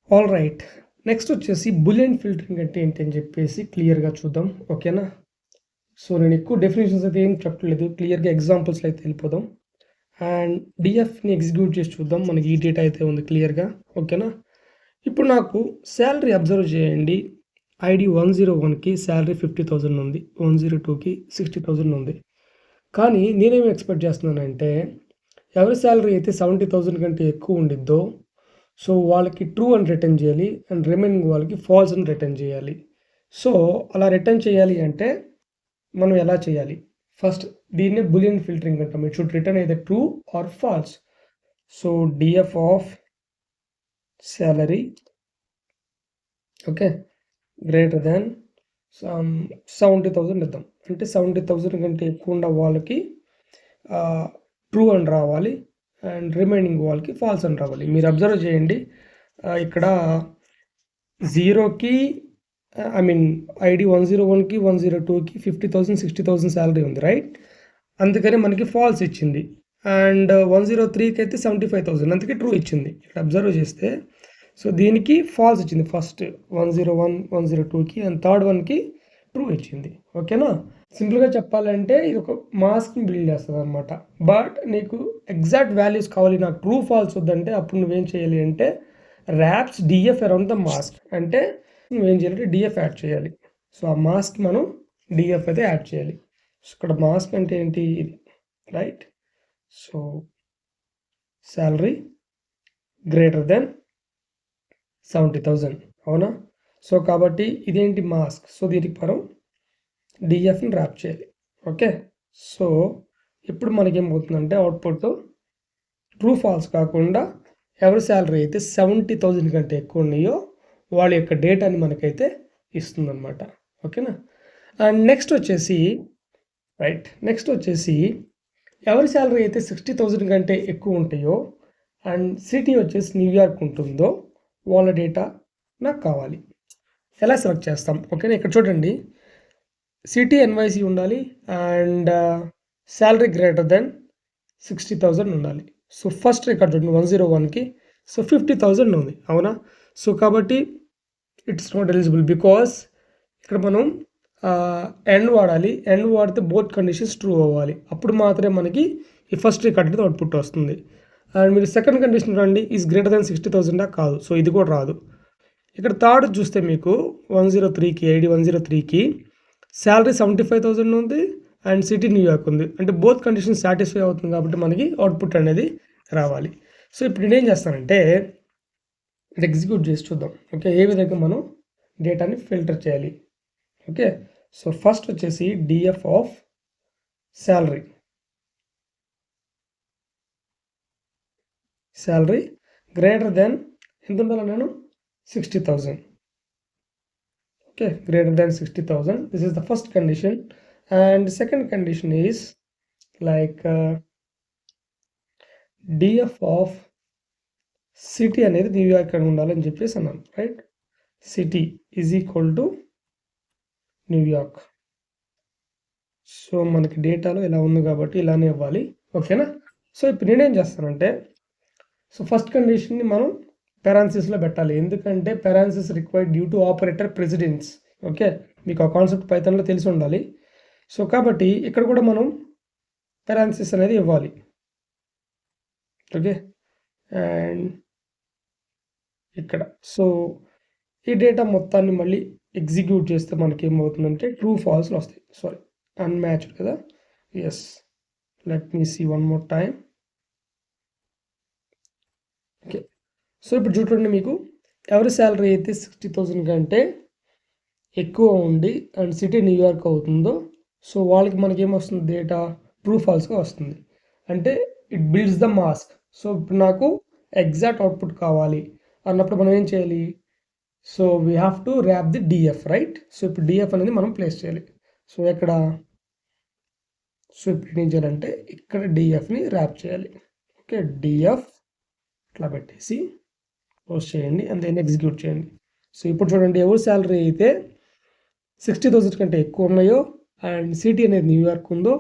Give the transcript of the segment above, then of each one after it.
All right. Next వచ్చేసి bullion filtering అంటే ఏంటి అని చెప్పేసి క్లియర్‌గా చూద్దాం. ఓకేనా? సో నేను ఎక్కువ డెఫినిషన్స్ అయితే ఏం చెప్పట్లేదు. క్లియర్‌గా ఎగ్జాంపుల్స్‌లో అయితే వెళ్ళిపోదాం. అండ్ డిఎఫ్‌ని ఎగ్జిక్యూట్ చేసి చూద్దాం. మనకి ఈ డేటా అయితే ఉంది క్లియర్‌గా. ఓకేనా? ఇప్పుడు నాకు సాలరీ అబ్జర్వ్ చేయండి. ఐడి 101కి సాలరీ 50,000 ఉంది. 102కి 60,000 ఉంది. కానీ నేనేమి ఎక్స్‌పెక్ట్ చేస్తున్నానంటే ఎవరి సాలరీ అయితే 70,000 కంటే ఎక్కువ ఉండిద్దో సో వాళ్ళకి ట్రూ అని రిటర్న్ చేయాలి అండ్ రిమైనింగ్ వాళ్ళకి ఫాల్స్ అని రిటర్న్ చేయాలి. సో అలా రిటర్న్ చేయాలి అంటే మనం ఎలా చేయాలి? ఫస్ట్ దీన్నే బులియన్ ఫిల్టరింగ్ అంటాం. It should return either true or false. So DF of salary okay greater than 70,000 ఇద్దాం. అంటే 70,000 కంటే ఎక్కువ ఉన్న వాళ్ళకి ట్రూ అని రావాలి అండ్ రిమైనింగ్ వాళ్ళకి ఫాల్స్ అని రావాలి. మీరు అబ్జర్వ్ చేయండి ఇక్కడ 0కి ఐ మీన్ ఐడి 101కి 102కి 50,000 60,000 సాలరీ ఉంది రైట్. అందుకని మనకి ఫాల్స్ ఇచ్చింది. అండ్ 103కి అయితే 75,000 అందుకే ట్రూ ఇచ్చింది. ఇక్కడ అబ్జర్వ్ చేస్తే సో దీనికి ఫాల్స్ ఇచ్చింది ఫస్ట్ 101 102కి అండ్ థర్డ్ వన్కి ట్రూ ఇచ్చింది. ఓకేనా? సింపుల్గా చెప్పాలంటే ఇది ఒక మాస్క్ని బిల్డ్ చేస్తుంది అనమాట. బట్ నీకు ఎగ్జాక్ట్ వాల్యూస్ కావాలి, నాకు ట్రూ ఫాల్స్ వద్దంటే అప్పుడు నువ్వేం చేయాలి అంటే wraps DF around the mask అంటే నువ్వేం చేయాలంటే డిఎఫ్ యాడ్ చేయాలి. సో ఆ మాస్క్ మనం డిఎఫ్ అయితే యాడ్ చేయాలి. సో ఇక్కడ మాస్క్ అంటే ఏంటి ఇది right. So salary greater than 70,000 అవునా? సో కాబట్టి ఇదేంటి మాస్క్. సో దీనికి మనం డిఎఫ్ని ర్యాప్ చేయాలి. ఓకే. సో ఇప్పుడు మనకేమవుతుందంటే అవుట్పుట్ ట్రూ ఫాల్స్ కాకుండా ఎవరి శాలరీ అయితే 70,000 కంటే ఎక్కువ ఉన్నాయో వాళ్ళ యొక్క డేటాని మనకైతే ఇస్తుందన్నమాట. ఓకేనా? అండ్ నెక్స్ట్ వచ్చేసి ఎవరి శాలరీ అయితే 60,000 కంటే ఎక్కువ ఉంటాయో అండ్ సిటీ వచ్చేసి న్యూయార్క్ ఉంటుందో వాళ్ళ డేటా నాకు కావాలి. ఎలా సెలెక్ట్ చేస్తాం? ఓకేనా? ఇక్కడ చూడండి సిటీ ఎన్వైసి ఉండాలి అండ్ శాలరీ గ్రేటర్ దెన్ 60,000 ఉండాలి. సో ఫస్ట్ రికార్డ్ చూడండి 101కి సో 50,000 ఉంది అవునా? సో కాబట్టి ఇట్స్ నాట్ ఎలిజిబుల్ బికాస్ ఇక్కడ మనం ఎండ్ వాడాలి. ఎండ్ వాడితే బోత్ కండిషన్స్ ట్రూ అవ్వాలి. అప్పుడు మాత్రమే మనకి ఈ ఫస్ట్ రికార్డ్ అనేది అవుట్పుట్ వస్తుంది. అండ్ మీరు సెకండ్ కండిషన్ రండి ఈజ్ గ్రేటర్ దెన్ 60,000 కాదు. సో ఇది కూడా రాదు. ఇక్కడ థర్డ్ చూస్తే మీకు 103కి ఐడి 103కి శాలరీ 75,000 ఉంది అండ్ సిటీ న్యూయార్క్ ఉంది. అంటే బోత్ కండిషన్స్ సాటిస్ఫై అవుతుంది కాబట్టి మనకి అవుట్పుట్ అనేది రావాలి. సో ఇప్పుడు నేనేం చేస్తానంటే ఇది ఎగ్జిక్యూట్ చేసి చూద్దాం. ఓకే, ఏ విధంగా మనం డేటాని ఫిల్టర్ చేయాలి. ఓకే, సో ఫస్ట్ వచ్చేసి DF of salary greater than ఎంత ఉండాలి నేను 60,000. okay, greater than 60,000. This is the first condition and second condition is like df of city అనేది న్యూయార్క్ అని ఉండాలని చెప్పేసి అన్నాను right. City is equal to New York. So మనకి డేటాలో ఇలా ఉంది కాబట్టి ఇలానే ఇవ్వాలి. ఓకేనా? సో ఇప్పుడు నేనేం చేస్తానంటే సో ఫస్ట్ కండిషన్ని మనం పెరాన్సిస్లో పెట్టాలి. ఎందుకంటే parenthesis required due to operator precedence. Okay, మీకు ఆ కాన్సెప్ట్ పైథాన్లో తెలిసి ఉండాలి. సో కాబట్టి ఇక్కడ కూడా మనం పెరాన్సిస్ అనేది ఇవ్వాలి. ఓకే, అండ్ ఇక్కడ సో ఈ డేటా మొత్తాన్ని మళ్ళీ ఎగ్జిక్యూట్ చేస్తే మనకి ఏమవుతుందంటే ట్రూ ఫాల్స్లో వస్తాయి. సారీ అన్మ్యాచ్డ్ కదా. Yes, let me see one more time. Okay, so ఇప్పుడు చూడండి మీకు ఎవరి శాలరీ అయితే 60,000 కంటే ఎక్కువ ఉండి అండ్ సిటీ న్యూయార్క్ అవుతుందో సో వాళ్ళకి మనకి ఏమొస్తుంది డేటా ట్రూ ఫాల్స్గా వస్తుంది. అంటే it builds the mask. So ఇప్పుడు నాకు ఎగ్జాక్ట్ అవుట్పుట్ కావాలి అన్నప్పుడు మనం ఏం చేయాలి? So we have to wrap the DF right. So ఇప్పుడు డిఎఫ్ అనేది మనం ప్లేస్ చేయాలి. సో ఇక్కడ సో ఇప్పుడు ఏం చేయాలంటే ఇక్కడ డిఎఫ్ని ర్యాప్ చేయాలి. ఓకే, డిఎఫ్ ఇట్లా పెట్టేసి పోస్ట్ చేయండి అండ్ దెన్ ఎగ్జిక్యూట్ చేయండి. సో ఇప్పుడు చూడండి ఎవరి శాలరీ అయితే 60,000 కంటే ఎక్కువ ఉన్నాయో అండ్ సిటీ అనేది న్యూయార్క్ ఉందో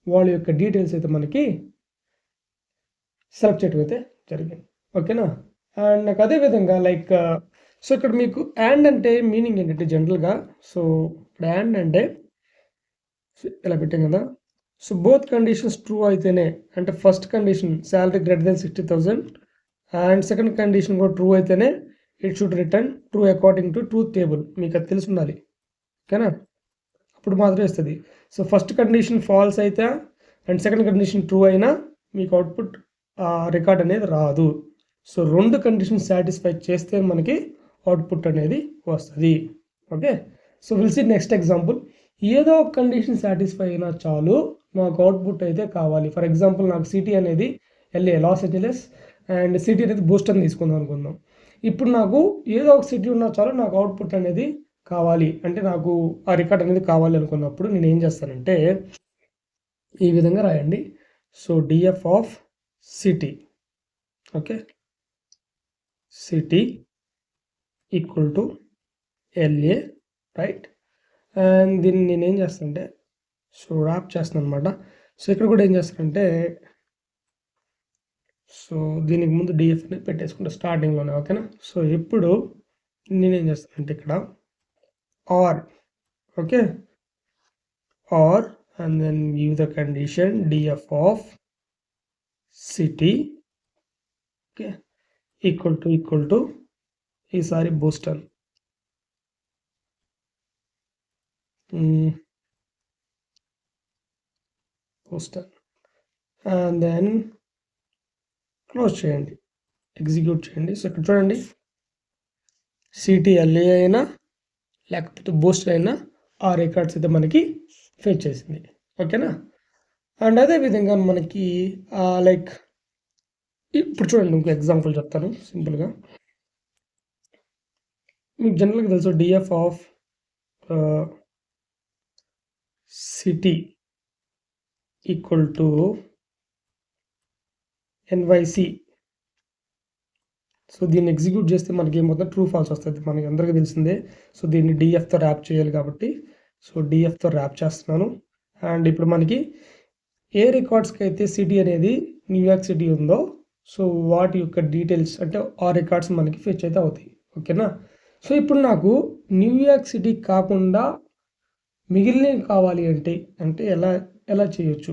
వాళ్ళ యొక్క డీటెయిల్స్ అయితే మనకి సెలెక్ట్ చేయడం అయితే జరిగింది. ఓకేనా? అండ్ నాకు అదే విధంగా లైక్ సో ఇక్కడ మీకు అండ్ అంటే మీనింగ్ ఏంటంటే జనరల్గా సో ఇక్కడ అండ్ అంటే ఇలా పెట్టాం కదా సో బోత్ కండిషన్స్ ట్రూ అయితేనే అంటే first condition salary greater than 60,000 and second condition కూడా ట్రూ అయితేనే it should return true according to truth table. మీకు అది తెలిసి ఉండాలి, ఓకేనా? అప్పుడు మాత్రమే ఇస్తుంది. సో ఫస్ట్ కండిషన్ ఫాల్స్ అయితే అండ్ సెకండ్ కండిషన్ ట్రూ అయినా మీకు అవుట్పుట్ రికార్డ్ అనేది రాదు. సో రెండు కండిషన్ సాటిస్ఫై చేస్తే మనకి అవుట్పుట్ అనేది వస్తుంది. Okay, so will see next example. ఏదో ఒక కండిషన్ సాటిస్ఫై అయినా చాలు నాకు అవుట్పుట్ అయితే కావాలి. ఫర్ ఎగ్జాంపుల్ నాకు సిటీ అనేది లాస్ ఏంజలస్ అండ్ సిటీ అనేది బూస్టన్ తీసుకుందాం అనుకుందాం. ఇప్పుడు నాకు ఏదో ఒక సిటీ ఉన్నా చాలు నాకు అవుట్పుట్ అనేది కావాలి, అంటే నాకు ఆ రికార్డ్ అనేది కావాలి అనుకున్నప్పుడు నేను ఏం చేస్తానంటే ఈ విధంగా రాయండి. So DF of city, okay, city equal to LA, right? And దీన్ని నేను ఏం చేస్తానంటే సో ర్యాప్ చేస్తాను అనమాట. సో ఇక్కడ కూడా ఏం చేస్తానంటే సో దీనికి ముందు డిఎఫ్ అనేది పెట్టేసుకుంటా స్టార్టింగ్లోనే, ఓకేనా? సో ఇప్పుడు నేనేం చేస్తానంటే ఇక్కడ or, okay, or and then give the condition df of city, okay, equal to ఈసారి Boston, Boston and then close చేయండి, ఎగ్జిక్యూట్ చేయండి. సో ఇక్కడ చూడండి సిటీఎల్ఏ అయినా లేకపోతే బూస్టర్ అయినా ఆ రికార్డ్స్ అయితే మనకి ఫెచ్ చేసింది, ఓకేనా? అండ్ అదేవిధంగా మనకి లైక్ ఇప్పుడు చూడండి ఇంకో ఎగ్జాంపుల్ చెప్తాను సింపుల్గా. మీకు జనరల్గా తెలుసు DF of city equal to ఎన్వైసి. So దీన్ని ఎగ్జిక్యూట్ చేస్తే మనకి ఏమవుతుంది, ట్రూ ఫాల్స్ వస్తుంది, మనకి అందరికీ తెలిసిందే. సో దీన్ని డిఎఫ్తో ర్యాప్ చేయాలి కాబట్టి సో డిఎఫ్తో ర్యాప్ చేస్తున్నాను. అండ్ ఇప్పుడు మనకి ఏ రికార్డ్స్కి అయితే సిటీ అనేది న్యూయార్క్ సిటీ ఉందో సో వాటి యొక్క డీటెయిల్స్ అంటే ఆ రికార్డ్స్ మనకి ఫెచ్ అయితే అవుతాయి, ఓకేనా? సో ఇప్పుడు నాకు న్యూయార్క్ సిటీ కాకుండా మిగిలినవి కావాలి అంటే ఎలా చేయొచ్చు?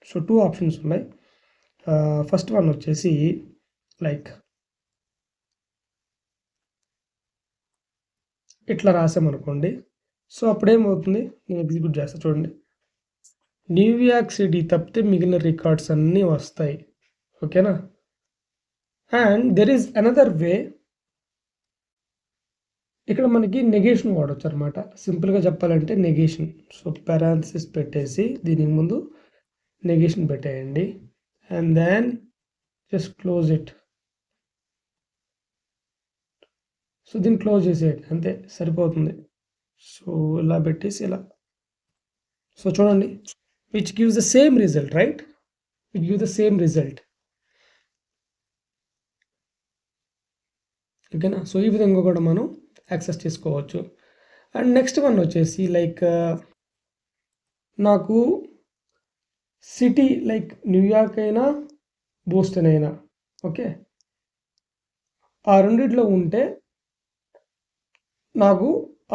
సో 2 ఆప్షన్స్ ఉన్నాయి. ఫస్ట్ వన్ వచ్చేసి లైక్ ఇట్లా రాసామనుకోండి. సో అప్పుడేమవుతుంది, నేను ఎగ్జిక్యూట్ చేస్తా చూడండి, న్యూయార్క్ సిటీ తప్పితే మిగిలిన రికార్డ్స్ అన్నీ వస్తాయి, ఓకేనా? And there is another way. ఇక్కడ మనకి నెగేషన్ వాడచ్చు అనమాట. సింపుల్గా చెప్పాలంటే నెగేషన్. సో పారాంథసిస్ పెట్టేసి దీనికి ముందు నెగేషన్ పెట్టేయండి and then just close it. So దీన్ని క్లోజ్ చేసేయండి, అంతే సరిపోతుంది. సో ఇలా పెట్టేసి ఇలా, సో చూడండి which gives the same result, right? It give the same result, ఓకేనా? సో ఈ విధంగా కూడా మనం యాక్సెస్ చేసుకోవచ్చు. అండ్ నెక్స్ట్ వన్ వచ్చేసి లైక్ నాకు సిటీ లైక్ న్యూయార్క్ అయినా బోస్టన్ అయినా, ఓకే, ఆ రెండిట్లో ఉంటే నాకు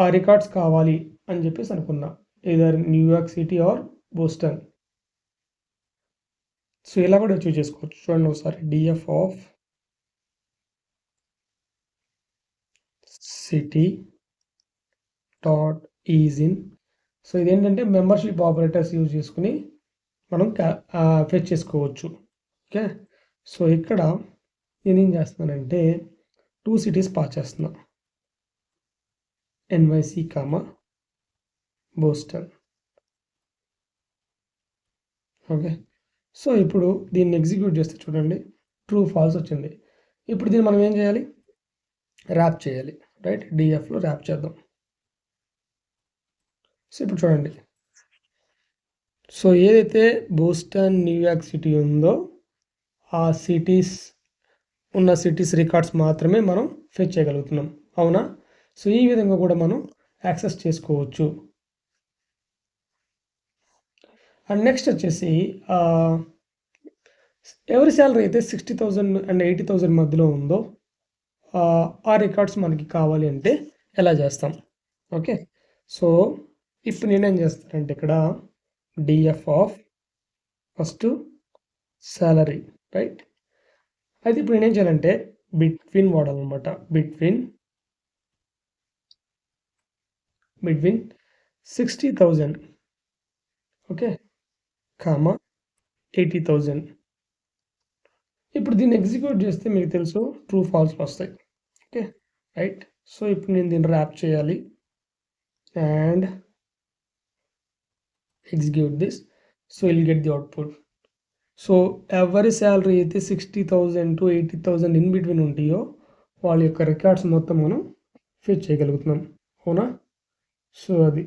ఆ రికార్డ్స్ కావాలి అని చెప్పేసి అనుకున్నా, either New York city or Boston. So ఇలా కూడా అచీవ్ చేసుకోవచ్చు. చూడండి ఒకసారి DF of city dot is in. So ఇదేంటంటే మెంబర్షిప్ ఆపరేటర్స్ యూజ్ చేసుకుని మనం ఫెచ్ చేసుకోవచ్చు, ఓకే? సో ఇక్కడ నేనేం చేస్తున్నానంటే 2 సిటీస్ పాస్ చేస్తున్నా, ఎన్వైసి కామా బోస్టన్, ఓకే? సో ఇప్పుడు దీన్ని ఎగ్జిక్యూట్ చేస్తే చూడండి ట్రూ ఫాల్స్ వచ్చింది. ఇప్పుడు దీన్ని మనం ఏం చేయాలి, ర్యాప్ చేయాలి, రైట్? డిఎఫ్లో ర్యాప్ చేద్దాం. సో ఇప్పుడు చూడండి, సో ఏదైతే బోస్టన్ న్యూయార్క్ సిటీ ఉందో ఆ సిటీస్ రికార్డ్స్ మాత్రమే మనం ఫెచ్ చేయగలుగుతున్నాం, అవునా? సో ఈ విధంగా కూడా మనం యాక్సెస్ చేసుకోవచ్చు. అండ్ నెక్స్ట్ వచ్చేసి ఎవరి శాలరీ అయితే 60,000 అండ్ 80,000 మధ్యలో ఉందో ఆ రికార్డ్స్ మనకి కావాలి అంటే ఎలా చేస్తాం. ఓకే, సో ఇప్పుడు నేనేం చేస్తానంటే ఇక్కడ DF of first salary, right. అయితే ఇప్పుడు నేనేం చేయాలంటే బిట్వీన్ వాడాలన్నమాట. Between 60,000, okay, comma 80,000. ఇప్పుడు దీన్ని ఎగ్జిక్యూట్ చేస్తే మీకు తెలుసు ట్రూ ఫాల్స్ వస్తాయి. Okay, right. సో ఇప్పుడు నేను దీన్ని ర్యాప్ చేయాలి and execute this. So will get the output. So ఎవరి శాలరీ అయితే 60,000 to 80,000 ఇన్ బిట్వీన్ ఉంటాయో వాళ్ళ యొక్క రికార్డ్స్ మొత్తం మనం ఫిట్ చేయగలుగుతున్నాం, అవునా. సో అది